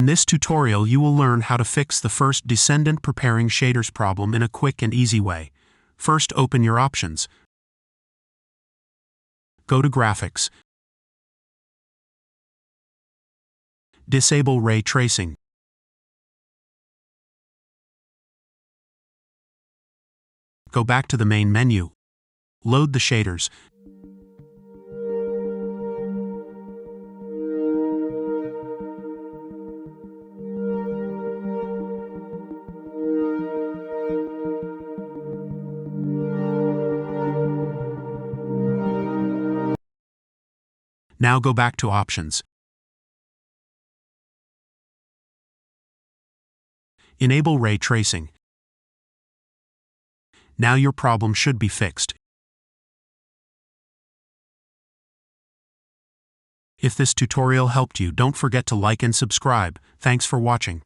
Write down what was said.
this tutorial you will learn how to fix the First Descendant preparing shaders problem in a quick and easy way. First, open your options. Go to Graphics. Disable Ray Tracing. Go back to the main menu. Load the shaders. Now go back to Options. Enable Ray Tracing. Now your problem should be fixed. If this tutorial helped you, don't forget to like and subscribe. Thanks for watching.